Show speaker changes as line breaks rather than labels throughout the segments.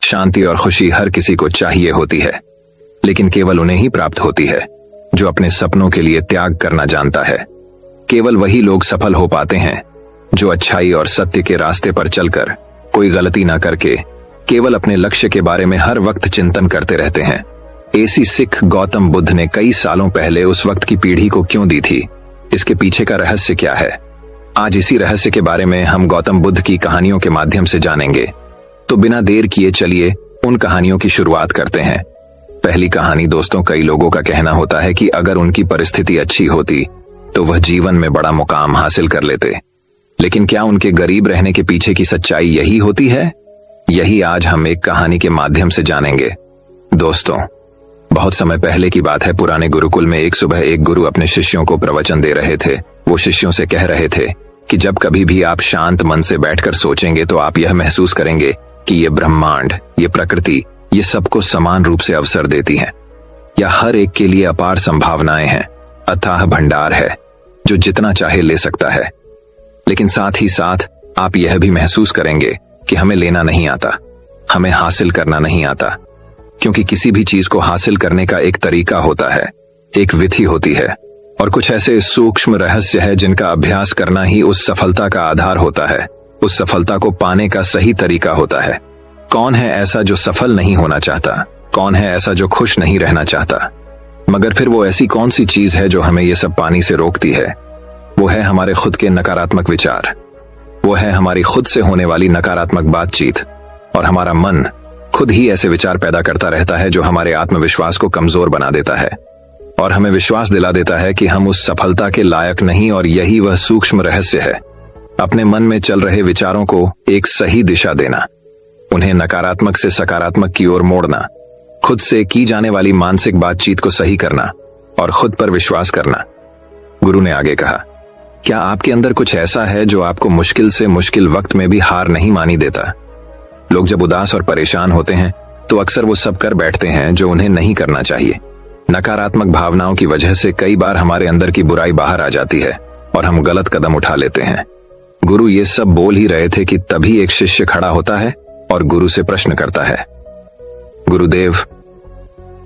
शांति और खुशी हर किसी को चाहिए होती है, लेकिन केवल उन्हें ही प्राप्त होती है जो अपने सपनों के लिए त्याग करना जानता है। केवल वही लोग सफल हो पाते हैं जो अच्छाई और सत्य के रास्ते पर चलकर, कोई गलती ना करके, केवल अपने लक्ष्य के बारे में हर वक्त चिंतन करते रहते हैं। ऐसी सीख गौतम बुद्ध ने कई सालों पहले उस वक्त की पीढ़ी को क्यों दी थी? इसके पीछे का रहस्य क्या है? आज इसी रहस्य के बारे में हम गौतम बुद्ध की कहानियों के माध्यम से जानेंगे। तो बिना देर किए चलिए उन कहानियों की शुरुआत करते हैं। पहली कहानी दोस्तों, कई लोगों का कहना होता है कि अगर उनकी परिस्थिति अच्छी होती तो वह जीवन में बड़ा मुकाम हासिल कर लेते, लेकिन क्या उनके गरीब रहने के पीछे की सच्चाई यही होती है? यही आज हम एक कहानी के माध्यम से जानेंगे। दोस्तों, बहुत समय पहले की बात है। पुराने गुरुकुल में एक सुबह एक गुरु अपने शिष्यों को प्रवचन दे रहे थे। वो शिष्यों से कह रहे थे कि जब कभी भी आप शांत मन से बैठकर सोचेंगे तो आप यह महसूस करेंगे कि ये ब्रह्मांड, ये प्रकृति, ये सबको समान रूप से अवसर देती है। या हर एक के लिए अपार संभावनाएं हैं, अथाह भंडार है जो जितना चाहे ले सकता है। लेकिन साथ ही साथ आप यह भी महसूस करेंगे कि हमें लेना नहीं आता, हमें हासिल करना नहीं आता, क्योंकि किसी भी चीज को हासिल करने का एक तरीका होता है, एक विधि होती है, और कुछ ऐसे सूक्ष्म रहस्य है जिनका अभ्यास करना ही उस सफलता का आधार होता है, उस सफलता को पाने का सही तरीका होता है। कौन है ऐसा जो सफल नहीं होना चाहता? कौन है ऐसा जो खुश नहीं रहना चाहता? मगर फिर वो ऐसी कौन सी चीज है जो हमें ये सब पाने से रोकती है? वो है हमारे खुद के नकारात्मक विचार, वो है हमारी खुद से होने वाली नकारात्मक बातचीत, और हमारा मन खुद ही ऐसे विचार पैदा करता रहता है जो हमारे आत्मविश्वास को कमजोर बना देता है और हमें विश्वास दिला देता है कि हम उस सफलता के लायक नहीं। और यही वह सूक्ष्म रहस्य है, अपने मन में चल रहे विचारों को एक सही दिशा देना, उन्हें नकारात्मक से सकारात्मक की ओर मोड़ना, खुद से की जाने वाली मानसिक बातचीत को सही करना और खुद पर विश्वास करना। गुरु ने आगे कहा, क्या आपके अंदर कुछ ऐसा है जो आपको मुश्किल से मुश्किल वक्त में भी हार नहीं मानी देता? लोग जब उदास और परेशान होते हैं तो अक्सर वो सब कर बैठते हैं जो उन्हें नहीं करना चाहिए। नकारात्मक भावनाओं की वजह से कई बार हमारे अंदर की बुराई बाहर आ जाती है और हम गलत कदम उठा लेते हैं। गुरु ये सब बोल ही रहे थे कि तभी एक शिष्य खड़ा होता है और गुरु से प्रश्न करता है, गुरुदेव,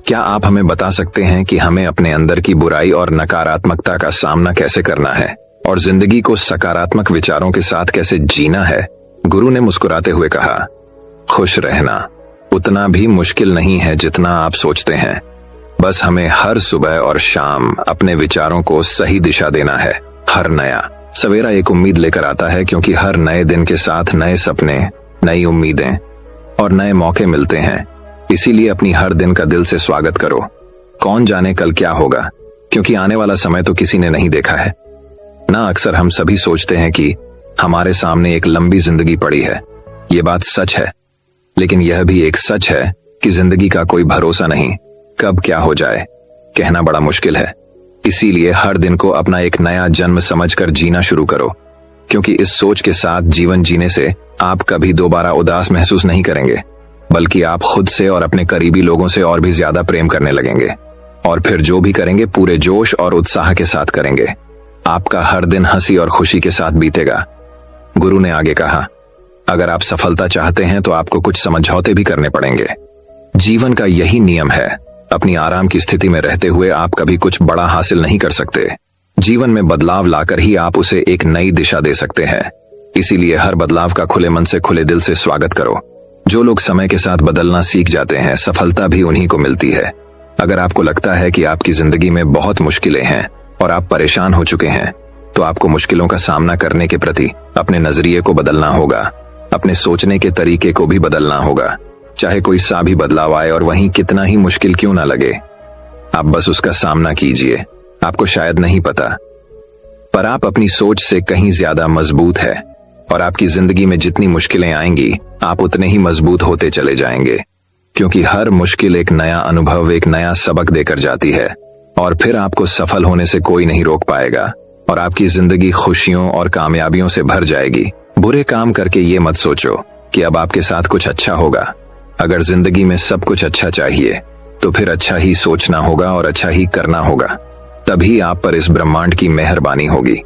क्या आप हमें बता सकते हैं कि हमें अपने अंदर की बुराई और नकारात्मकता का सामना कैसे करना है और जिंदगी को सकारात्मक विचारों के साथ कैसे जीना है? गुरु ने मुस्कुराते हुए कहा, खुश रहना उतना भी मुश्किल नहीं है जितना आप सोचते हैं। बस हमें हर सुबह और शाम अपने विचारों को सही दिशा देना है। हर नया सवेरा एक उम्मीद लेकर आता है, क्योंकि हर नए दिन के साथ नए सपने, नई उम्मीदें और नए मौके मिलते हैं। इसीलिए अपनी हर दिन का दिल से स्वागत करो। कौन जाने कल क्या होगा, क्योंकि आने वाला समय तो किसी ने नहीं देखा है ना। अक्सर हम सभी सोचते हैं कि हमारे सामने एक लंबी जिंदगी पड़ी है। ये बात सच है, लेकिन यह भी एक सच है कि जिंदगी का कोई भरोसा नहीं, कब क्या हो जाए कहना बड़ा मुश्किल है। इसीलिए हर दिन को अपना एक नया जन्म समझकर जीना शुरू करो, क्योंकि इस सोच के साथ जीवन जीने से आप कभी दोबारा उदास महसूस नहीं करेंगे, बल्कि आप खुद से और अपने करीबी लोगों से और भी ज्यादा प्रेम करने लगेंगे। और फिर जो भी करेंगे पूरे जोश और उत्साह के साथ करेंगे। आपका हर दिन हंसी और खुशी के साथ बीतेगा। गुरु ने आगे कहा, अगर आप सफलता चाहते हैं तो आपको कुछ समझौते भी करने पड़ेंगे। जीवन का यही नियम है, अपनी आराम की स्थिति में रहते हुए आप कभी कुछ बड़ा हासिल नहीं कर सकते। जीवन में बदलाव लाकर ही आप उसे एक नई दिशा दे सकते हैं। इसीलिए हर बदलाव का खुले मन से, खुले दिल से स्वागत करो। जो लोग समय के साथ बदलना सीख जाते हैं, सफलता भी उन्हीं को मिलती है। अगर आपको लगता है कि आपकी जिंदगी में बहुत मुश्किलें हैं और आप परेशान हो चुके हैं, तो आपको मुश्किलों का सामना करने के प्रति अपने नजरिए को बदलना होगा, अपने सोचने के तरीके को भी बदलना होगा। चाहे कोई सा भी बदलाव आए और वहीं कितना ही मुश्किल क्यों ना लगे, आप बस उसका सामना कीजिए। आपको शायद नहीं पता, पर आप अपनी सोच से कहीं ज्यादा मजबूत है, और आपकी जिंदगी में जितनी मुश्किलें आएंगी आप उतने ही मजबूत होते चले जाएंगे, क्योंकि हर मुश्किल एक नया अनुभव, एक नया सबक देकर जाती है। और फिर आपको सफल होने से कोई नहीं रोक पाएगा और आपकी जिंदगी खुशियों और कामयाबियों से भर जाएगी। बुरे काम करके ये मत सोचो कि अब आपके साथ कुछ अच्छा होगा। अगर जिंदगी में सब कुछ अच्छा चाहिए तो फिर अच्छा ही सोचना होगा और अच्छा ही करना होगा, तभी आप पर इस ब्रह्मांड की मेहरबानी होगी।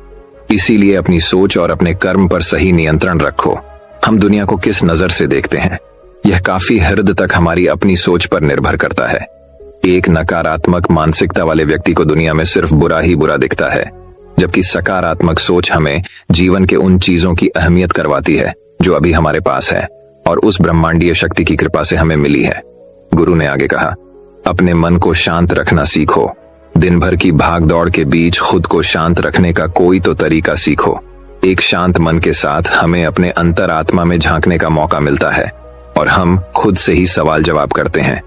इसीलिए अपनी सोच और अपने कर्म पर सही नियंत्रण रखो। हम दुनिया को किस नजर से देखते हैं, यह काफी हद तक हमारी अपनी सोच पर निर्भर करता है। एक नकारात्मक मानसिकता वाले व्यक्ति को दुनिया में सिर्फ बुरा ही बुरा दिखता है, जबकि सकारात्मक सोच हमें जीवन के उन चीजों की अहमियत करवाती है जो अभी हमारे पास है और उस ब्रह्मांडीय शक्ति की कृपा से हमें मिली है। गुरु ने आगे कहा, अपने मन को शांत रखना सीखो। दिन भर की भाग दौड़ के बीच खुद को शांत रखने का कोई तो तरीका सीखो। एक शांत मन के साथ हमें अपने अंतरात्मा में झांकने का मौका मिलता है और हम खुद से ही सवाल जवाब करते हैं,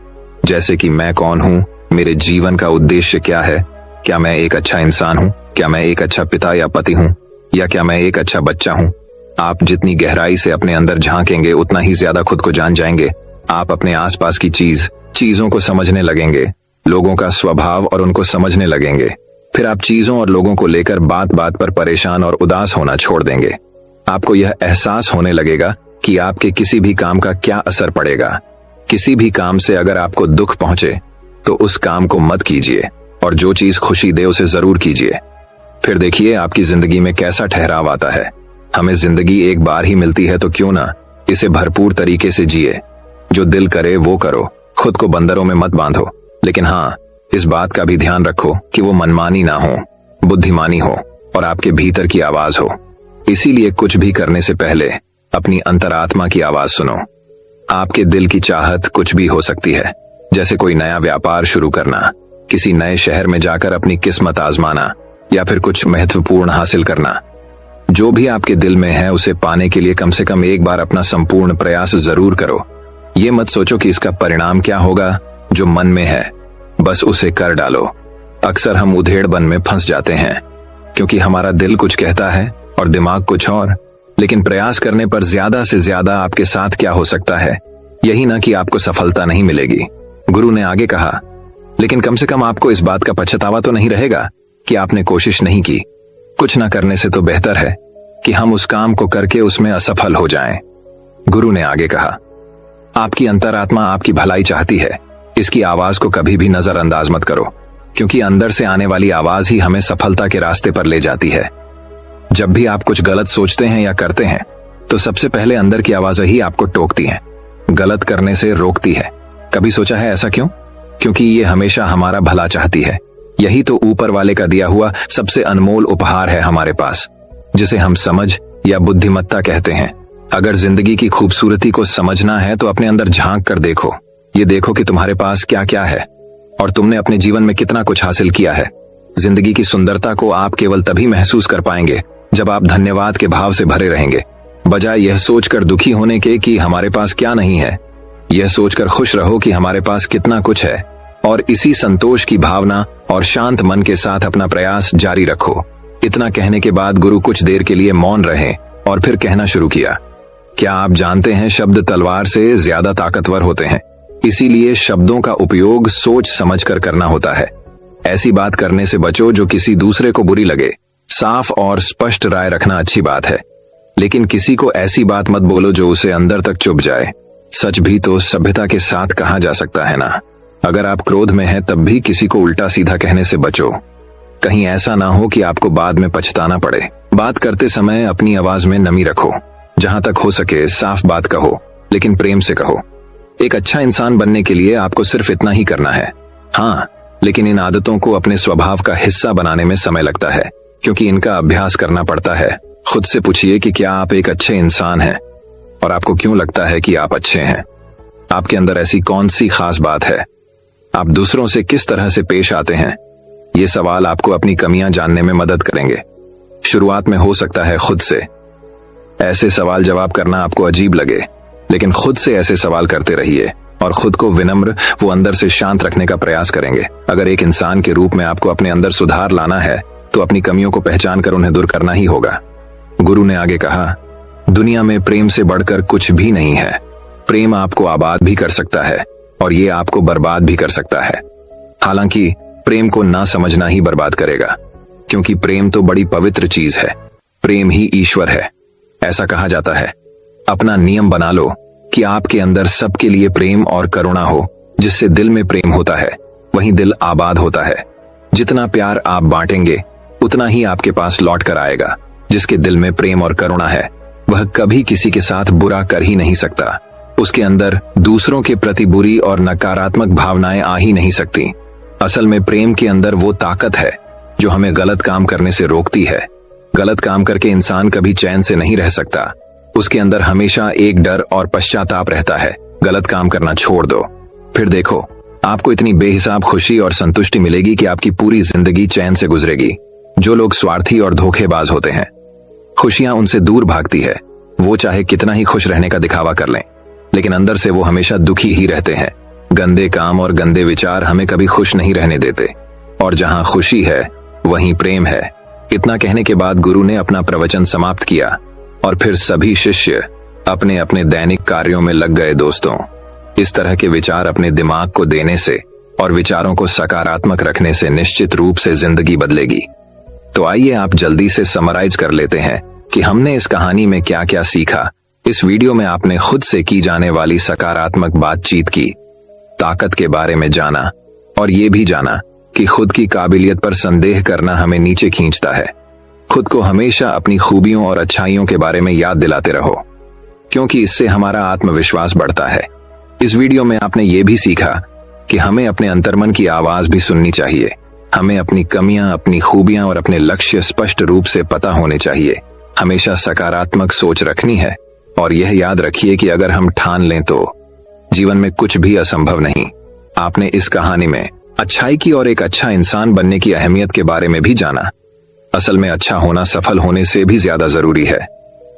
जैसे कि मैं कौन हूँ, मेरे जीवन का उद्देश्य क्या है, क्या मैं एक अच्छा इंसान हूँ, क्या मैं एक अच्छा पिता या पति हूँ, या क्या मैं एक अच्छा बच्चा हूँ। आप जितनी गहराई से अपने अंदर झांकेंगे उतना ही ज्यादा खुद को जान जाएंगे। आप अपने आसपास की चीजों को समझने लगेंगे, लोगों का स्वभाव और उनको समझने लगेंगे। फिर आप चीजों और लोगों को लेकर बात बात पर परेशान और उदास होना छोड़ देंगे। आपको यह एहसास होने लगेगा कि आपके किसी भी काम का क्या असर पड़ेगा। किसी भी काम से अगर आपको दुख पहुंचे तो उस काम को मत कीजिए और जो चीज खुशी दे उसे जरूर कीजिए। फिर देखिए आपकी जिंदगी में कैसा ठहराव आता है। हमें जिंदगी एक बार ही मिलती है तो क्यों ना इसे भरपूर तरीके से जिए। जो दिल करे वो करो, खुद को बंदरों में मत बांधो, लेकिन हाँ, इस बात का भी ध्यान रखो कि वो मनमानी ना हो, बुद्धिमानी हो और आपके भीतर की आवाज हो। इसीलिए कुछ भी करने से पहले अपनी अंतरात्मा की आवाज सुनो। आपके दिल की चाहत कुछ भी हो सकती है, जैसे कोई नया व्यापार शुरू करना, किसी नए शहर में जाकर अपनी किस्मत आजमाना या फिर कुछ महत्वपूर्ण हासिल करना। जो भी आपके दिल में है उसे पाने के लिए कम से कम एक बार अपना संपूर्ण प्रयास जरूर करो। ये मत सोचो कि इसका परिणाम क्या होगा, जो मन में है बस उसे कर डालो। अक्सर हम उधेड़बन में फंस जाते हैं क्योंकि हमारा दिल कुछ कहता है और दिमाग कुछ और, लेकिन प्रयास करने पर ज्यादा से ज्यादा आपके साथ क्या हो सकता है, यही ना कि आपको सफलता नहीं मिलेगी। गुरु ने आगे कहा, लेकिन कम से कम आपको इस बात का पछतावा तो नहीं रहेगा कि आपने कोशिश नहीं की। कुछ ना करने से तो बेहतर है कि हम उस काम को करके उसमें असफल हो जाएं। गुरु ने आगे कहा, आपकी अंतरात्मा आपकी भलाई चाहती है। इसकी आवाज को कभी भी नजरअंदाज मत करो, क्योंकि अंदर से आने वाली आवाज ही हमें सफलता के रास्ते पर ले जाती है। जब भी आप कुछ गलत सोचते हैं या करते हैं तो सबसे पहले अंदर की आवाज ही आपको टोकती है, गलत करने से रोकती है। कभी सोचा है ऐसा क्यों? क्योंकि ये हमेशा हमारा भला चाहती है। यही तो ऊपर वाले का दिया हुआ सबसे अनमोल उपहार है हमारे पास, जिसे हम समझ या बुद्धिमत्ता कहते हैं। अगर जिंदगी की खूबसूरती को समझना है तो अपने अंदर झांक कर देखो। ये देखो कि तुम्हारे पास क्या क्या है और तुमने अपने जीवन में कितना कुछ हासिल किया है। जिंदगी की सुंदरता को आप केवल तभी महसूस कर पाएंगे जब आप धन्यवाद के भाव से भरे रहेंगे, बजाय यह सोचकर दुखी होने के कि हमारे पास क्या नहीं है। यह सोचकर खुश रहो कि हमारे पास कितना कुछ है और इसी संतोष की भावना और शांत मन के साथ अपना प्रयास जारी रखो। इतना कहने के बाद गुरु कुछ देर के लिए मौन रहे और फिर कहना शुरू किया, क्या आप जानते हैं शब्द तलवार से ज्यादा ताकतवर होते हैं, इसीलिए शब्दों का उपयोग सोच समझकर करना होता है। ऐसी बात करने से बचो जो किसी दूसरे को बुरी लगे। साफ और स्पष्ट राय रखना अच्छी बात है, लेकिन किसी को ऐसी बात मत बोलो जो उसे अंदर तक चुभ जाए। सच भी तो सभ्यता के साथ कहा जा सकता है ना। अगर आप क्रोध में हैं तब भी किसी को उल्टा सीधा कहने से बचो, कहीं ऐसा ना हो कि आपको बाद में पछताना पड़े। बात करते समय अपनी आवाज में नमी रखो। जहां तक हो सके साफ बात कहो, लेकिन प्रेम से कहो। एक अच्छा इंसान बनने के लिए आपको सिर्फ इतना ही करना है। हाँ, लेकिन इन आदतों को अपने स्वभाव का हिस्सा बनाने में समय लगता है, क्योंकि इनका अभ्यास करना पड़ता है। खुद से पूछिए कि क्या आप एक अच्छे इंसान हैं और आपको क्यों लगता है कि आप अच्छे हैं। आपके अंदर ऐसी कौन सी खास बात है? आप दूसरों से किस तरह से पेश आते हैं? ये सवाल आपको अपनी कमियां जानने में मदद करेंगे। शुरुआत में हो सकता है खुद से ऐसे सवाल जवाब करना आपको अजीब लगे, लेकिन खुद से ऐसे सवाल करते रहिए और खुद को विनम्र वो अंदर से शांत रखने का प्रयास करेंगे। अगर एक इंसान के रूप में आपको अपने अंदर सुधार लाना है तो अपनी कमियों को पहचान कर उन्हें दूर करना ही होगा। गुरु ने आगे कहा, दुनिया में प्रेम से बढ़कर कुछ भी नहीं है। प्रेम आपको आबाद भी कर सकता है और ये आपको बर्बाद भी कर सकता है। हालांकि प्रेम को ना समझना ही बर्बाद करेगा, क्योंकि प्रेम तो बड़ी पवित्र चीज है। प्रेम ही ईश्वर है, ऐसा कहा जाता है। अपना नियम बना लो कि आपके अंदर सबके लिए प्रेम और करुणा हो। जिससे दिल में प्रेम होता है वहीं दिल आबाद होता है। जितना प्यार आप बांटेंगे उतना ही आपके पास लौट कर आएगा। जिसके दिल में प्रेम और करुणा है वह कभी किसी के साथ बुरा कर ही नहीं सकता। उसके अंदर दूसरों के प्रति बुरी और नकारात्मक भावनाएं आ ही नहीं सकती। असल में प्रेम के अंदर वो ताकत है जो हमें गलत काम करने से रोकती है। गलत काम करके इंसान कभी चैन से नहीं रह सकता। उसके अंदर हमेशा एक डर और पश्चाताप रहता है। गलत काम करना छोड़ दो, फिर देखो आपको इतनी बेहिसाब खुशी और संतुष्टि मिलेगी कि आपकी पूरी जिंदगी चैन से गुजरेगी। जो लोग स्वार्थी और धोखेबाज होते हैं, खुशियां उनसे दूर भागती है। वो चाहे कितना ही खुश रहने का दिखावा कर लें, लेकिन अंदर से वो हमेशा दुखी ही रहते हैं। गंदे काम और गंदे विचार हमें कभी खुश नहीं रहने देते, और जहां खुशी है वहीं प्रेम है। इतना कहने के बाद गुरु ने अपना प्रवचन समाप्त किया और फिर सभी शिष्य अपने अपने दैनिक कार्यों में लग गए। दोस्तों, इस तरह के विचार अपने दिमाग को देने से और विचारों को सकारात्मक रखने से निश्चित रूप से जिंदगी बदलेगी। तो आइए आप जल्दी से समराइज कर लेते हैं कि हमने इस कहानी में क्या क्या सीखा। इस वीडियो में आपने खुद से की जाने वाली सकारात्मक बातचीत की, ताकत के बारे में जाना और ये भी जाना कि खुद की काबिलियत पर संदेह करना हमें नीचे खींचता है। खुद को हमेशा अपनी खूबियों और अच्छाइयों के बारे में याद दिलाते रहो, क्योंकि इससे हमारा आत्मविश्वास बढ़ता है। इस वीडियो में आपने ये भी सीखा कि हमें अपने अंतर्मन की आवाज भी सुननी चाहिए। हमें अपनी कमियां, अपनी खूबियां और अपने लक्ष्य स्पष्ट रूप से पता होने चाहिए। हमेशा सकारात्मक सोच रखनी है और यह याद रखिए कि अगर हम ठान लें तो जीवन में कुछ भी असंभव नहीं। आपने इस कहानी में अच्छाई की और एक अच्छा इंसान बनने की अहमियत के बारे में भी जाना। असल में अच्छा होना सफल होने से भी ज्यादा जरूरी है।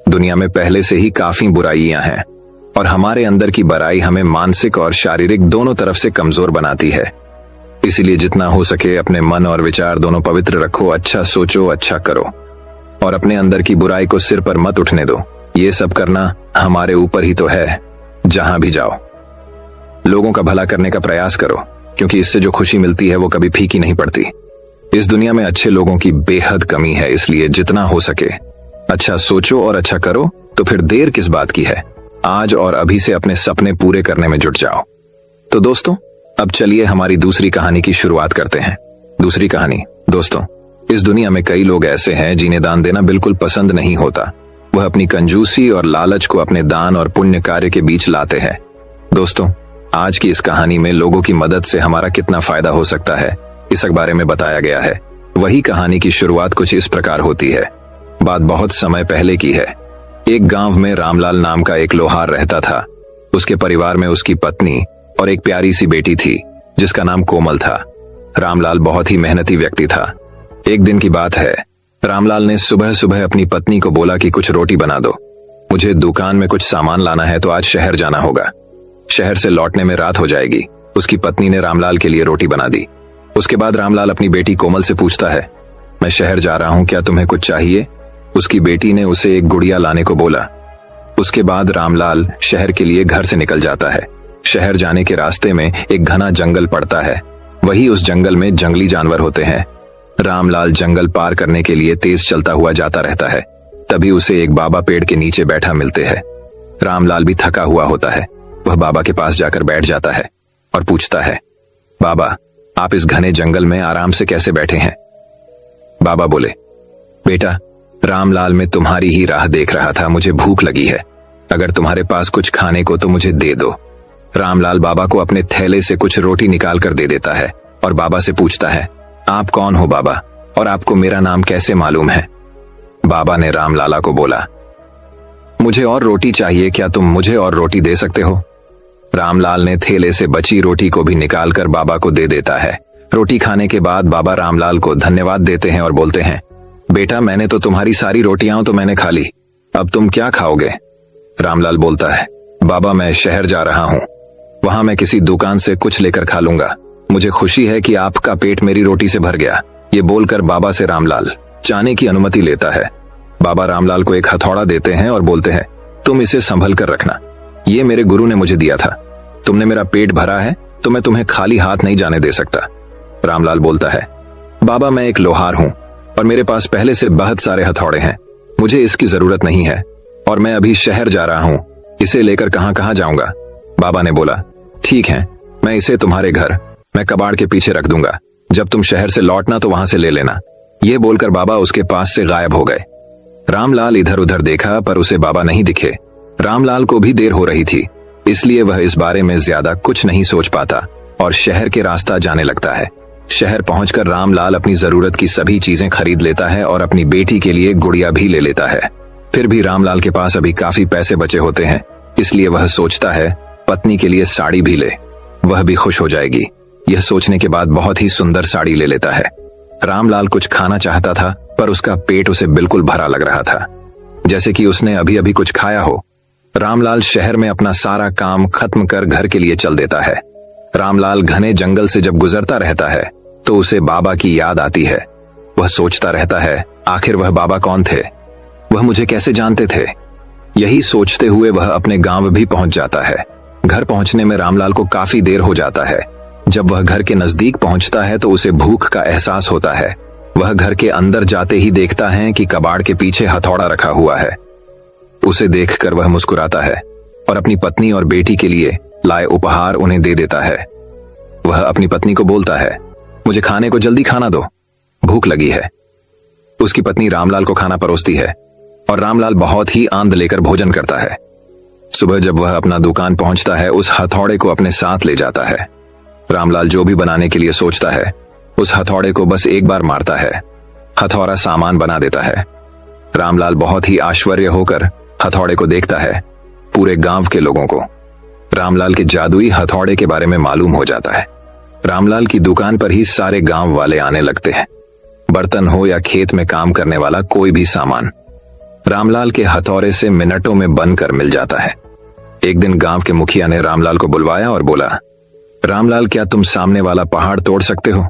दुनिया में पहले से ही काफी बुराइयां हैं और हमारे अंदर की बुराई हमें मानसिक और शारीरिक दोनों तरफ से कमजोर बनाती है। इसीलिए जितना हो सके अपने मन और विचार दोनों पवित्र रखो। अच्छा सोचो, अच्छा करो और अपने अंदर की बुराई को सिर पर मत उठने दो। ये सब करना हमारे ऊपर ही तो है। जहां भी जाओ लोगों का भला करने का प्रयास करो, क्योंकि इससे जो खुशी मिलती है वो कभी फीकी नहीं पड़ती। इस दुनिया में अच्छे लोगों की बेहद कमी है, इसलिए जितना हो सके अच्छा सोचो और अच्छा करो। तो फिर देर किस बात की है, आज और अभी से अपने सपने पूरे करने में जुट जाओ। तो दोस्तों, अब चलिए हमारी दूसरी कहानी की शुरुआत करते हैं। दूसरी कहानी। दोस्तों, इस दुनिया में कई लोग ऐसे हैं जिन्हें दान देना बिल्कुल पसंद नहीं होता। वह अपनी कंजूसी और लालच को अपने दान और पुण्य कार्य के बीच लाते हैं। दोस्तों, आज की इस कहानी में लोगों की मदद से हमारा कितना फायदा हो सकता है, इस बारे में बताया गया है। वही कहानी की शुरुआत कुछ इस प्रकार होती है। बात बहुत समय पहले की है। एक गांव में रामलाल नाम का एक लोहार रहता था। उसके परिवार में उसकी पत्नी और एक प्यारी सी बेटी थी जिसका नाम कोमल था। रामलाल बहुत ही मेहनती व्यक्ति था। एक दिन की बात है, रामलाल ने सुबह सुबह अपनी पत्नी को बोला कि कुछ रोटी बना दो, मुझे दुकान में कुछ सामान लाना है तो आज शहर जाना होगा। शहर से लौटने में रात हो जाएगी। उसकी पत्नी ने रामलाल के लिए रोटी बना दी। उसके बाद रामलाल अपनी बेटी कोमल से पूछता है, मैं शहर जा रहा हूं, क्या तुम्हें कुछ चाहिए? उसकी बेटी ने उसे एक गुड़िया लाने को बोला। उसके बाद रामलाल शहर के लिए घर से निकल जाता है। शहर जाने के रास्ते में एक घना जंगल पड़ता है। वही उस जंगल में जंगली जानवर होते हैं। रामलाल जंगल पार करने के लिए तेज चलता हुआ जाता रहता है। तभी उसे एक बाबा पेड़ के नीचे बैठा मिलते हैं। रामलाल भी थका हुआ होता है। वह बाबा के पास जाकर बैठ जाता है और पूछता है, बाबा, आप इस घने जंगल में आराम से कैसे बैठे हैं? बाबा बोले, बेटा, रामलाल मैं तुम्हारी ही राह देख रहा था। मुझे भूख लगी है। अगर तुम्हारे पास कुछ खाने को तो मुझे दे दो। रामलाल बाबा को अपने थैले से कुछ रोटी निकाल कर दे देता है और बाबा से पूछता है, आप कौन हो बाबा, और आपको मेरा नाम कैसे मालूम है? बाबा ने रामलाला को बोला, मुझे और रोटी चाहिए, क्या तुम मुझे और रोटी दे सकते हो? रामलाल ने थैले से बची रोटी को भी निकालकर बाबा को दे देता है। रोटी खाने के बाद बाबा रामलाल को धन्यवाद देते हैं और बोलते हैं, बेटा, मैंने तो तुम्हारी सारी रोटियां तो मैंने खा ली, अब तुम क्या खाओगे? रामलाल बोलता है, बाबा मैं शहर जा रहा हूं, वहां मैं किसी दुकान से कुछ लेकर खा लूंगा। मुझे खुशी है कि आपका पेट मेरी रोटी से भर गया। ये बोलकर बाबा से रामलाल जाने की अनुमति लेता है। बाबा रामलाल को एक हथौड़ा देते हैं और बोलते हैं, तुम इसे संभल कर रखना, ये मेरे गुरु ने मुझे दिया था। तुमने मेरा पेट भरा है तो मैं तुम्हें खाली हाथ नहीं जाने दे सकता। रामलाल बोलता है, बाबा मैं एक लोहार हूं और मेरे पास पहले से बहुत सारे हथौड़े हैं, मुझे इसकी जरूरत नहीं है और मैं अभी शहर जा रहा हूं, इसे लेकर कहां कहां जाऊंगा? बाबा ने बोला, ठीक है, मैं इसे तुम्हारे घर मैं कबाड़ के पीछे रख दूंगा, जब तुम शहर से लौटना तो वहां से ले लेना। यह बोलकर बाबा उसके पास से गायब हो गए। रामलाल इधर उधर देखा पर उसे बाबा नहीं दिखे। रामलाल को भी देर हो रही थी। इसलिए वह इस बारे में ज्यादा कुछ नहीं सोच पाता और शहर के रास्ता जाने लगता है। शहर पहुंचकर रामलाल अपनी जरूरत की सभी चीजें खरीद लेता है और अपनी बेटी के लिए गुड़िया भी ले लेता है। फिर भी रामलाल के पास अभी काफी पैसे बचे होते हैं, इसलिए वह सोचता है पत्नी के लिए साड़ी भी ले, वह भी खुश हो जाएगी। यह सोचने के बाद बहुत ही सुंदर साड़ी ले लेता है। रामलाल कुछ खाना चाहता था पर उसका पेट उसे बिल्कुल भरा लग रहा था, जैसे कि उसने अभी अभी कुछ खाया हो। रामलाल शहर में अपना सारा काम खत्म कर घर के लिए चल देता है। रामलाल घने जंगल से जब गुजरता रहता है तो उसे बाबा की याद आती है। वह सोचता रहता है आखिर वह बाबा कौन थे, वह मुझे कैसे जानते थे। यही सोचते हुए वह अपने गांव भी पहुंच जाता है। घर पहुंचने में रामलाल को काफी देर हो जाता है। जब वह घर के नजदीक पहुंचता है तो उसे भूख का एहसास होता है। वह घर के अंदर जाते ही देखता है कि कबाड़ के पीछे हथौड़ा रखा हुआ है। उसे देखकर वह मुस्कुराता है और अपनी पत्नी और बेटी के लिए लाए उपहार उन्हें दे देता है। वह अपनी पत्नी को बोलता है मुझे खाने को जल्दी खाना दो, भूख लगी है। उसकी पत्नी रामलाल को खाना परोसती है और रामलाल बहुत ही आनंद लेकर भोजन करता है। सुबह जब वह अपना दुकान पहुंचता है उस हथौड़े को अपने साथ ले जाता है। रामलाल जो भी बनाने के लिए सोचता है उस हथौड़े को बस एक बार मारता है, हथौड़ा सामान बना देता है। रामलाल बहुत ही आश्चर्य होकर हथौड़े को देखता है। पूरे गांव के लोगों को रामलाल के जादुई हथौड़े के बारे में मालूम हो जाता है। रामलाल की दुकान पर ही सारे गांव वाले आने लगते हैं, बर्तन हो या खेत में काम करने वाला कोई भी सामान रामलाल के हथौड़े से मिनटों में बनकर मिल जाता है। एक दिन गांव के मुखिया ने रामलाल को बुलवाया और बोला रामलाल क्या तुम सामने वाला पहाड़ तोड़ सकते हो?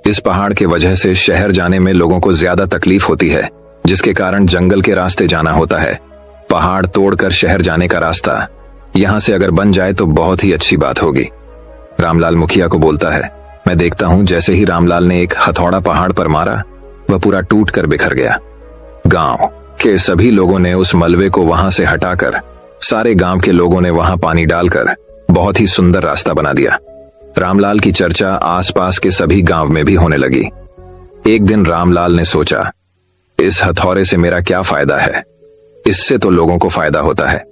इस पहाड़ के वजह से शहर जाने में लोगों को ज्यादा तकलीफ होती है, जिसके कारण जंगल के रास्ते जाना होता है। पहाड़ तोड़कर शहर जाने का रास्ता यहां से अगर बन जाए तो बहुत ही अच्छी बात होगी। रामलाल मुखिया को बोलता है मैं देखता हूं। जैसे ही रामलाल ने एक हथौड़ा पहाड़ पर मारा वह पूरा टूट कर बिखर गया। गांव के सभी लोगों ने उस मलबे को वहां से हटाकर सारे गांव के लोगों ने वहां पानी डालकर बहुत ही सुंदर रास्ता बना दिया। रामलाल की चर्चा आसपास के सभी गांव में भी होने लगी। एक दिन रामलाल ने सोचा इस हथौड़े से मेरा क्या फायदा है, इससे तो लोगों को फायदा होता है,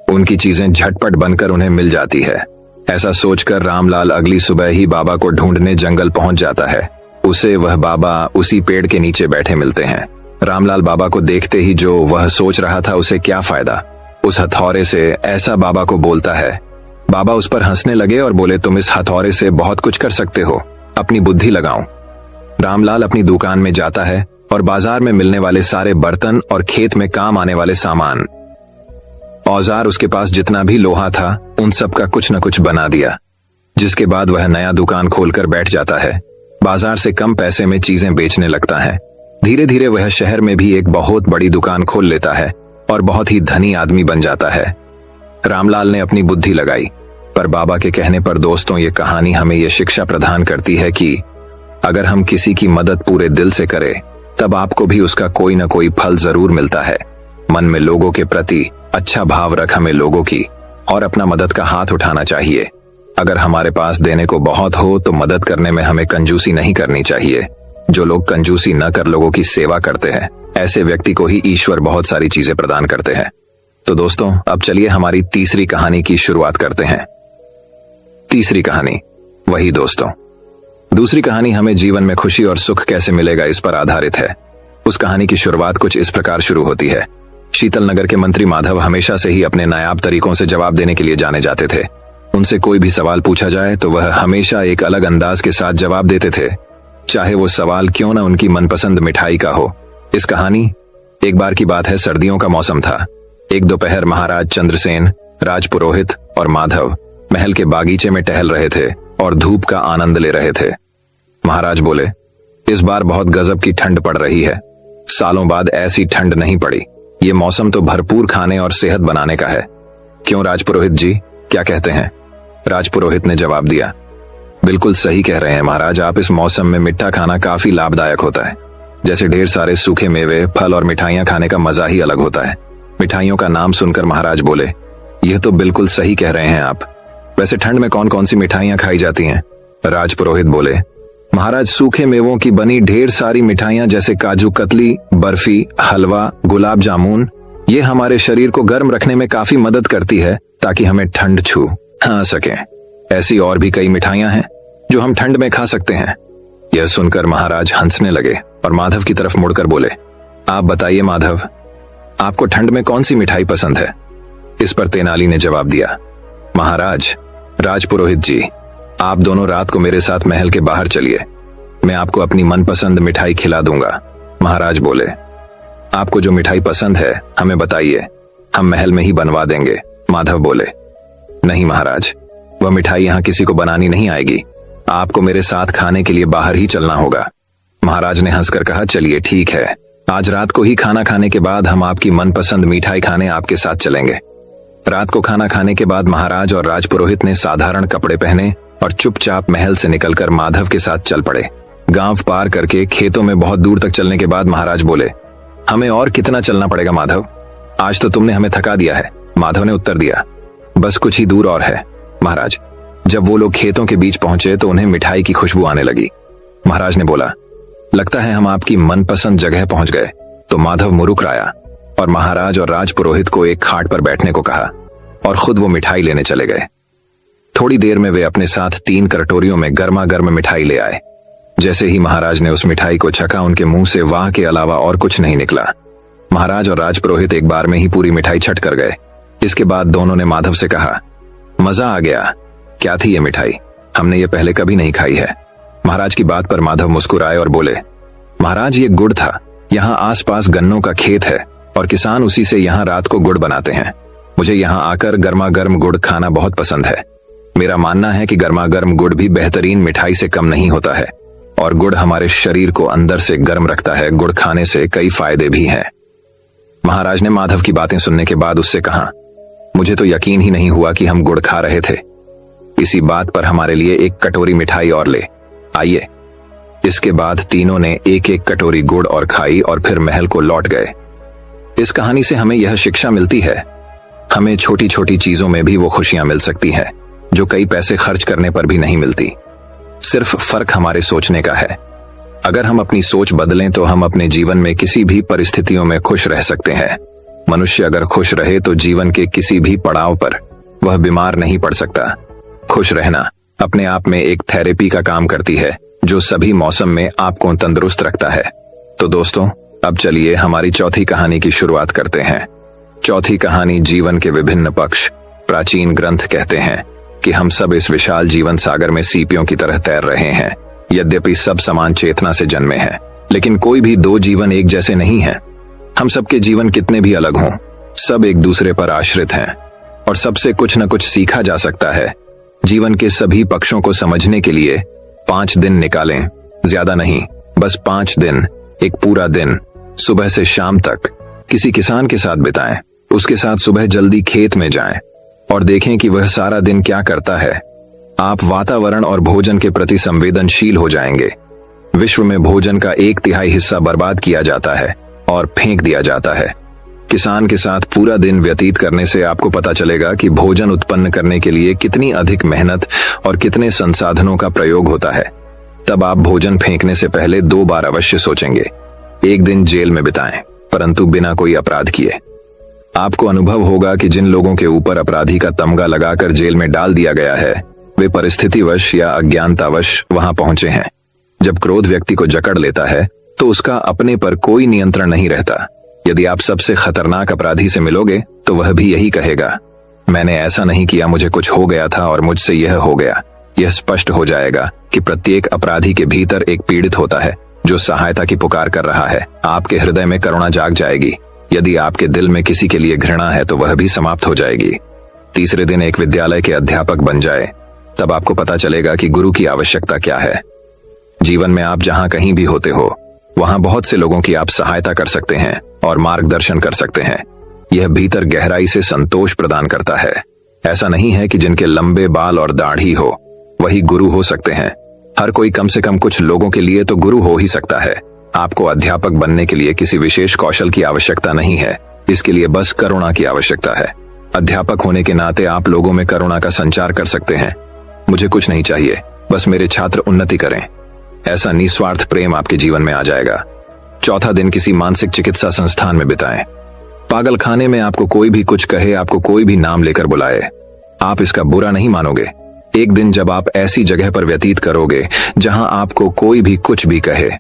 उनकी चीजें झटपट बनकर उन्हें मिल जाती है। ऐसा सोचकर रामलाल अगली सुबह ही बाबा को ढूंढने जंगल पहुंच जाता है। उसे वह बाबा उसी पेड़ के नीचे बैठे मिलते हैं। रामलाल बाबा को देखते ही जो वह सोच रहा था उसे क्या फायदा, उस हथौड़े से ऐसा बाबा को बोलता है। बाबा उस पर हंसने लगे और बोले तुम इस हथौड़े से बहुत कुछ कर सकते हो, अपनी बुद्धि लगाओ। रामलाल अपनी दुकान में जाता है और बाजार में मिलने वाले सारे बर्तन और खेत में काम आने वाले सामान औजार उसके पास जितना भी लोहा था उन सब का कुछ न कुछ बना दिया, जिसके बाद वह नया दुकान खोलकर बैठ जाता है। बाजार से कम पैसे में चीजें बेचने लगता है। धीरे धीरे वह शहर में भी एक बहुत बड़ी दुकान खोल लेता है और बहुत ही धनी आदमी बन जाता है। रामलाल ने अपनी बुद्धि लगाई, पर बाबा के कहने पर दोस्तों ये कहानी हमें यह शिक्षा प्रदान करती है कि अगर हम किसी की मदद पूरे दिल से करें तब आपको भी उसका कोई न कोई फल जरूर मिलता है। मन में लोगों के प्रति अच्छा भाव रख हमें लोगों की और अपना मदद का हाथ उठाना चाहिए। अगर हमारे पास देने को बहुत हो तो मदद करने में हमें कंजूसी नहीं करनी चाहिए। जो लोग कंजूसी न कर लोगों की सेवा करते हैं ऐसे व्यक्ति को ही ईश्वर बहुत सारी चीजें प्रदान करते हैं। तो दोस्तों अब चलिए हमारी तीसरी कहानी की शुरुआत करते हैं। तीसरी कहानी वही दोस्तों। दूसरी कहानी हमें जीवन में खुशी और सुख कैसे मिलेगा इस पर आधारित है। उस कहानी की शुरुआत कुछ इस प्रकार शुरू होती है। शीतल नगर के मंत्री माधव हमेशा से ही अपने नायाब तरीकों से जवाब देने के लिए जाने जाते थे। उनसे कोई भी सवाल पूछा जाए तो वह हमेशा एक अलग अंदाज के साथ जवाब देते थे, चाहे वो सवाल क्यों ना उनकी मनपसंद मिठाई का हो। इस कहानी एक बार की बात है, सर्दियों का मौसम था। एक दोपहर महाराज चंद्रसेन, राजपुरोहित और माधव महल के बागीचे में टहल रहे थे और धूप का आनंद ले रहे थे। महाराज बोले इस बार बहुत गजब की ठंड पड़ रही है, सालों बाद ऐसी ठंड नहीं पड़ी। ये मौसम तो भरपूर खाने और सेहत बनाने का है। क्यों राजपुरोहित जी, क्या कहते हैं? राजपुरोहित ने जवाब दिया, बिल्कुल सही कह रहे हैं महाराज, आप इस मौसम में मीठा खाना काफी लाभदायक होता है। जैसे ढेर सारे सूखे मेवे, फल और मिठाइयां खाने का मजा ही अलग होता है। मिठाइयों का नाम सुनकर महाराज बोले, यह तो बिल्कुल सही कह रहे हैं आप। वैसे ठंड में कौन कौन सी मिठाइयां खाई जाती हैं? राजपुरोहित बोले, महाराज सूखे मेवों की बनी ढेर सारी मिठाइयां जैसे काजू कतली, बर्फी, हलवा, गुलाब जामुन, ये हमारे शरीर को गर्म रखने में काफी मदद करती है ताकि हमें ठंड छू आ सके। ऐसी और भी कई मिठाइयां हैं जो हम ठंड में खा सकते हैं। यह सुनकर महाराज हंसने लगे और माधव की तरफ मुड़कर बोले, आप बताइए माधव, आपको ठंड में कौन सी मिठाई पसंद है? इस पर तेनाली ने जवाब दिया, महाराज, राजपुरोहित जी, आप दोनों रात को मेरे साथ महल के बाहर चलिए, मैं आपको अपनी मनपसंद मिठाई खिला दूंगा। महाराज बोले, आपको जो मिठाई पसंद है हमें बताइए, हम महल में ही बनवा देंगे। माधव बोले, नहीं महाराज, वह मिठाई यहां किसी को बनानी नहीं आएगी, आपको मेरे साथ खाने के लिए बाहर ही चलना होगा। महाराज ने हंसकर कहा, चलिए ठीक है, आज रात को ही खाना खाने के बाद हम आपकी मनपसंद मिठाई खाने आपके साथ चलेंगे। रात को खाना खाने के बाद महाराज और राजपुरोहित ने साधारण कपड़े पहने और चुपचाप महल से निकलकर माधव के साथ चल पड़े। गांव पार करके खेतों में बहुत दूर तक चलने के बाद महाराज बोले, हमें और कितना चलना पड़ेगा माधव? आज तो तुमने हमें थका दिया है। माधव ने उत्तर दिया, बस कुछ ही दूर और है। महाराज, जब वो लोग खेतों के बीच पहुंचे तो उन्हें मिठाई की खुशबू आने लगी। महाराज ने बोला, लगता है हम आपकी मनपसंद जगह पहुंच गए। तो माधव मुरुकराया और महाराज और राजपुरोहित को एक खाट पर बैठने को कहा और खुद वो मिठाई लेने चले गए। थोड़ी देर में वे अपने साथ 3 कटोरियों में गर्मा गर्म मिठाई ले आए। जैसे ही महाराज ने उस मिठाई को चखा, उनके मुंह से वाह के अलावा और कुछ नहीं निकला। महाराज और राजपुरोहित एक बार में ही पूरी मिठाई छट कर गए। इसके बाद दोनों ने माधव से कहा, मजा आ गया, क्या थी ये मिठाई? हमने ये पहले कभी नहीं खाई है। महाराज की बात पर माधव मुस्कुराए और बोले, महाराज, ये गुड़ था। यहाँ आसपास गन्नों का खेत है और किसान उसी से यहाँ रात को गुड़ बनाते हैं। मुझे यहाँ आकर गर्मा गर्म गुड़ खाना बहुत पसंद है। मेरा मानना है कि गर्मा गर्म गुड़ भी बेहतरीन मिठाई से कम नहीं होता है और गुड़ हमारे शरीर को अंदर से गर्म रखता है। गुड़ खाने से कई फायदे भी हैं। महाराज ने माधव की बातें सुनने के बाद उससे कहा, मुझे तो यकीन ही नहीं हुआ कि हम गुड़ खा रहे थे। इसी बात पर हमारे लिए एक कटोरी मिठाई और ले आइए। इसके बाद तीनों ने एक एक कटोरी गुड़ और खाई और फिर महल को लौट गए। इस कहानी से हमें यह शिक्षा मिलती है, हमें छोटी छोटी चीजों में भी वो खुशियां मिल सकती हैं जो कई पैसे खर्च करने पर भी नहीं मिलती। सिर्फ फर्क हमारे सोचने का है। अगर हम अपनी सोच बदलें तो हम अपने जीवन में किसी भी परिस्थितियों में खुश रह सकते हैं। मनुष्य अगर खुश रहे तो जीवन के किसी भी पड़ाव पर वह बीमार नहीं पड़ सकता। खुश रहना अपने आप में एक थेरेपी का काम करती है जो सभी मौसम में आपको तंदुरुस्त रखता है। तो दोस्तों, अब चलिए हमारी चौथी कहानी की शुरुआत करते हैं। चौथी कहानी, जीवन के विभिन्न पक्ष। प्राचीन ग्रंथ कहते हैं कि हम सब इस विशाल जीवन सागर में सीपियों की तरह तैर रहे हैं। यद्यपि सब समान चेतना से जन्मे हैं, लेकिन कोई भी 2 जीवन एक जैसे नहीं हैं। हम सबके जीवन कितने भी अलग हों, सब एक दूसरे पर आश्रित हैं और सबसे कुछ न कुछ सीखा जा सकता है। जीवन के सभी पक्षों को समझने के लिए 5 दिन निकालें, ज्यादा नहीं, बस 5 दिन, एक पूरा दिन, सुबह से शाम तक किसी किसान के साथ बिताएं। उसके साथ सुबह जल्दी खेत में जाएं और देखें कि वह सारा दिन क्या करता है। आप वातावरण और भोजन के प्रति संवेदनशील हो जाएंगे। विश्व में भोजन का 1/3 हिस्सा बर्बाद किया जाता है और फेंक दिया जाता है। किसान के साथ पूरा दिन व्यतीत करने से आपको पता चलेगा कि भोजन उत्पन्न करने के लिए कितनी अधिक मेहनत और कितने संसाधनों का प्रयोग होता है। तब आप भोजन फेंकने से पहले 2 बार अवश्य सोचेंगे। एक दिन जेल में बिताएं, परंतु बिना कोई अपराध किए। आपको अनुभव होगा कि जिन लोगों के ऊपर अपराधी का तमगा लगाकर जेल में डाल दिया गया है, वे परिस्थितिवश या अज्ञानतावश वहां पहुंचे हैं। जब क्रोध व्यक्ति को जकड़ लेता है तो उसका अपने पर कोई नियंत्रण नहीं रहता। यदि आप सबसे खतरनाक अपराधी से मिलोगे तो वह भी यही कहेगा, मैंने ऐसा नहीं किया, मुझे कुछ हो गया था और मुझसे यह हो गया। यह स्पष्ट हो जाएगा कि प्रत्येक अपराधी के भीतर एक पीड़ित होता है जो सहायता की पुकार कर रहा है। आपके हृदय में करुणा जाग जाएगी। यदि आपके दिल में किसी के लिए घृणा है तो वह भी समाप्त हो जाएगी। तीसरे दिन एक विद्यालय के अध्यापक बन जाए, तब आपको पता चलेगा कि गुरु की आवश्यकता क्या है। जीवन में आप जहां कहीं भी होते हो, वहां बहुत से लोगों की आप सहायता कर सकते हैं और मार्गदर्शन कर सकते हैं। यह भीतर गहराई से संतोष प्रदान करता है। ऐसा नहीं है कि जिनके लंबे बाल और दाढ़ी हो वही गुरु हो सकते हैं। हर कोई कम से कम कुछ लोगों के लिए तो गुरु हो ही सकता है। आपको अध्यापक बनने के लिए किसी विशेष कौशल की आवश्यकता नहीं है, इसके लिए बस करुणा की आवश्यकता है। अध्यापक होने के नाते आप लोगों में करुणा का संचार कर सकते हैं। मुझे कुछ नहीं चाहिए, बस मेरे छात्र उन्नति करें। ऐसा निस्वार्थ प्रेम आपके जीवन में आ जाएगा। चौथा दिन किसी मानसिक चिकित्सा संस्थान में बिताएं। पागल खाने में आपको कोई भी कुछ कहे, आपको कोई भी नाम लेकर बुलाए, आप इसका बुरा नहीं मानोगे। एक दिन जब आप ऐसी जगह पर व्यतीत करोगे जहां आपको कोई भी कुछ भी कहे,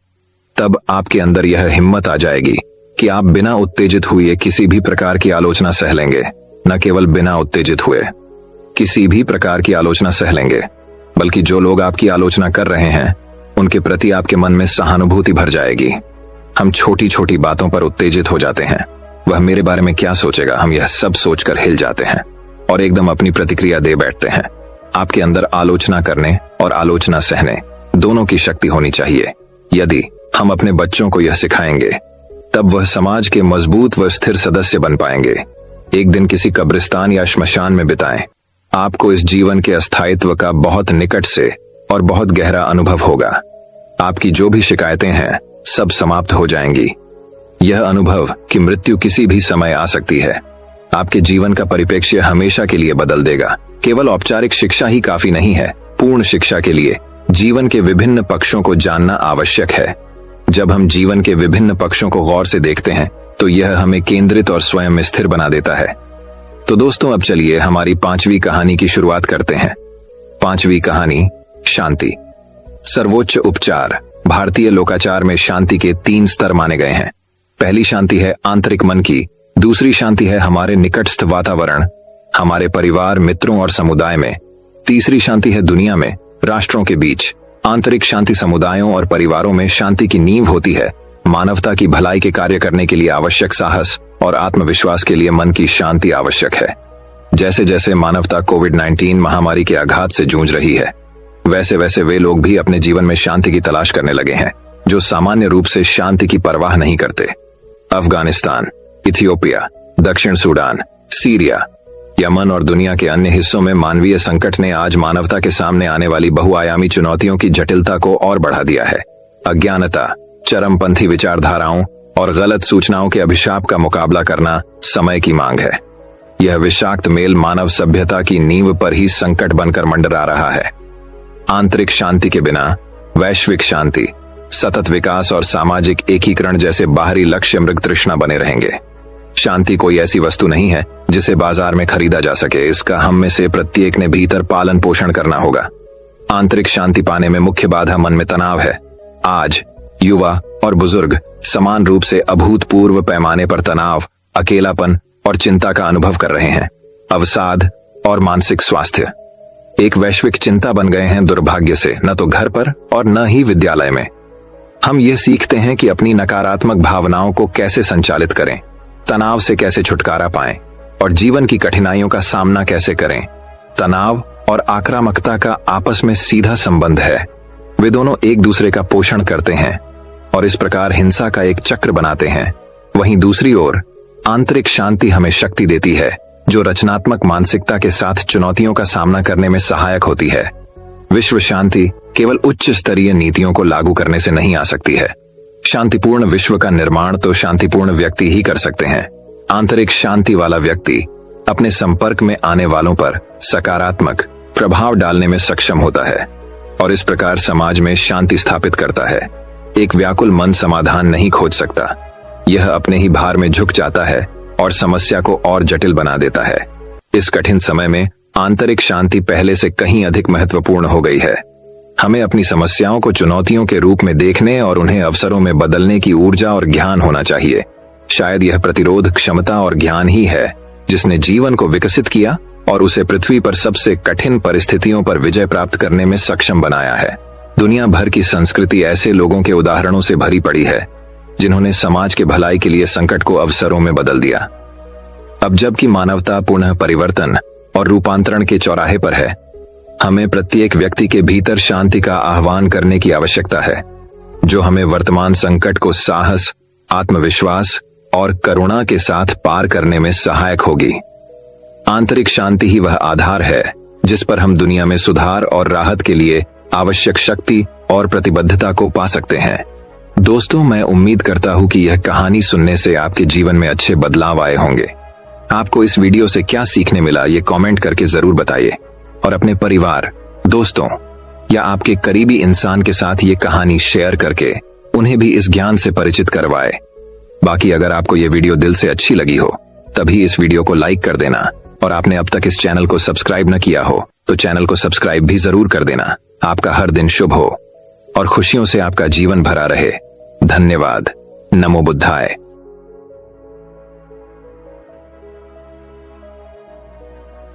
तब आपके अंदर यह हिम्मत आ जाएगी कि आप बिना उत्तेजित हुए किसी भी प्रकार की आलोचना सह लेंगे। न केवल बिना उत्तेजित हुए किसी भी प्रकार की आलोचना सह लेंगे, बल्कि जो लोग आपकी आलोचना कर रहे हैं उनके प्रति आपके मन में सहानुभूति भर जाएगी। हम छोटी छोटी बातों पर उत्तेजित हो जाते हैं। वह मेरे बारे में क्या सोचेगा, हम यह सब सोचकर हिल जाते हैं और एकदम अपनी प्रतिक्रिया दे बैठते हैं। आपके अंदर आलोचना करने और आलोचना सहने दोनों की शक्ति होनी चाहिए। यदि हम अपने बच्चों को यह सिखाएंगे, तब वह समाज के मजबूत व स्थिर सदस्य बन पाएंगे। एक दिन किसी कब्रिस्तान या श्मशान में बिताएं, आपको इस जीवन के अस्थायित्व का बहुत निकट से और बहुत गहरा अनुभव होगा। आपकी जो भी शिकायतें हैं सब समाप्त हो जाएंगी। यह अनुभव कि मृत्यु किसी भी समय आ सकती है आपके जीवन का परिप्रेक्ष्य हमेशा के लिए बदल देगा। केवल औपचारिक शिक्षा ही काफी नहीं है, पूर्ण शिक्षा के लिए जीवन के विभिन्न पक्षों को जानना आवश्यक है। जब हम जीवन के विभिन्न पक्षों को गौर से देखते हैं तो यह हमें केंद्रित और स्वयं में स्थिर बना देता है। तो दोस्तों, अब चलिए हमारी 5वीं कहानी की शुरुआत करते हैं। 5वीं कहानी, शांति। सर्वोच्च उपचार। भारतीय लोकाचार में शांति के 3 स्तर माने गए हैं। पहली शांति है आंतरिक मन की, दूसरी शांति है हमारे निकटस्थ वातावरण, हमारे परिवार, मित्रों और समुदाय में, तीसरी शांति है दुनिया में, राष्ट्रों के बीच। आंतरिक शांति समुदायों और परिवारों में शांति की नींव होती है। मानवता की भलाई के कार्य करने के लिए आवश्यक साहस और आत्मविश्वास के लिए मन की शांति आवश्यक है। जैसे जैसे मानवता कोविड-19 महामारी के आघात से जूझ रही है, वैसे वैसे वे लोग भी अपने जीवन में शांति की तलाश करने लगे हैं जो सामान्य रूप से शांति की परवाह नहीं करते। अफगानिस्तान, इथियोपिया, दक्षिण सूडान, सीरिया, यमन और दुनिया के अन्य हिस्सों में मानवीय संकट ने आज मानवता के सामने आने वाली बहुआयामी चुनौतियों की जटिलता को और बढ़ा दिया है। अज्ञानता, चरमपंथी विचारधाराओं और गलत सूचनाओं के अभिशाप का मुकाबला करना समय की मांग है। यह विषाक्त मेल मानव सभ्यता की नींव पर ही संकट बनकर मंडरा रहा है। आंतरिक शांति के बिना वैश्विक शांति, सतत विकास और सामाजिक एकीकरण जैसे बाहरी लक्ष्य मृग तृष्णा बने रहेंगे। शांति कोई ऐसी वस्तु नहीं है जिसे बाजार में खरीदा जा सके। इसका हम में से प्रत्येक ने भीतर पालन पोषण करना होगा। आंतरिक शांति पाने में मुख्य बाधा मन में तनाव है। आज युवा और बुजुर्ग समान रूप से अभूतपूर्व पैमाने पर तनाव, अकेलापन और चिंता का अनुभव कर रहे हैं। अवसाद और मानसिक स्वास्थ्य एक वैश्विक चिंता बन गए हैं, दुर्भाग्य से न तो घर पर और न ही विद्यालय में। हम ये सीखते हैं कि अपनी नकारात्मक भावनाओं को कैसे संचालित करें, तनाव से कैसे छुटकारा पाएं और जीवन की कठिनाइयों का सामना कैसे करें। तनाव और आक्रामकता का आपस में सीधा संबंध है। वे दोनों एक दूसरे का पोषण करते हैं और इस प्रकार हिंसा का एक चक्र बनाते हैं। वहीं दूसरी ओर आंतरिक शांति हमें शक्ति देती है, जो रचनात्मक मानसिकता के साथ चुनौतियों का सामना करने में सहायक होती है। विश्व शांति केवल उच्च स्तरीय नीतियों को लागू करने से नहीं आ सकती है। शांतिपूर्ण विश्व का निर्माण तो शांतिपूर्ण व्यक्ति ही कर सकते हैं। आंतरिक शांति वाला व्यक्ति अपने संपर्क में आने वालों पर सकारात्मक प्रभाव डालने में सक्षम होता है और इस प्रकार समाज में शांति स्थापित करता है। एक व्याकुल मन समाधान नहीं खोज सकता। यह अपने ही भार में झुक जाता है और समस्या को और जटिल बना देता है। इस कठिन समय में आंतरिक शांति पहले से कहीं अधिक महत्वपूर्ण हो गई है। हमें अपनी समस्याओं को चुनौतियों के रूप में देखने और उन्हें अवसरों में बदलने की ऊर्जा और ज्ञान होना चाहिए। शायद यह प्रतिरोध क्षमता और ज्ञान ही है जिसने जीवन को विकसित किया और उसे पृथ्वी पर सबसे कठिन परिस्थितियों पर विजय प्राप्त करने में सक्षम बनाया है। दुनिया भर की संस्कृति ऐसे लोगों के उदाहरणों से भरी पड़ी है जिन्होंने समाज के भलाई के लिए संकट को अवसरों में बदल दिया। अब जबकि मानवता पुनः परिवर्तन और रूपांतरण के चौराहे पर है, हमें प्रत्येक व्यक्ति के भीतर शांति का आह्वान करने की आवश्यकता है, जो हमें वर्तमान संकट को साहस, आत्मविश्वास और करुणा के साथ पार करने में सहायक होगी। आंतरिक शांति ही वह आधार है जिस पर हम दुनिया में सुधार और राहत के लिए आवश्यक शक्ति और प्रतिबद्धता को पा सकते हैं। दोस्तों, मैं उम्मीद करता हूं कि यह कहानी सुनने से आपके जीवन में अच्छे बदलाव आए होंगे। आपको इस वीडियो से क्या सीखने मिला ये कमेंट करके जरूर बताइए और अपने परिवार, दोस्तों या आपके करीबी इंसान के साथ ये कहानी शेयर करके उन्हें भी इस ज्ञान से परिचित करवाए। बाकी अगर आपको ये वीडियो दिल से अच्छी लगी हो तभी इस वीडियो को लाइक कर देना, और आपने अब तक इस चैनल को सब्सक्राइब न किया हो तो चैनल को सब्सक्राइब भी जरूर कर देना। आपका हर दिन शुभ हो और खुशियों से आपका जीवन भरा रहे। धन्यवाद। नमो बुद्धाय।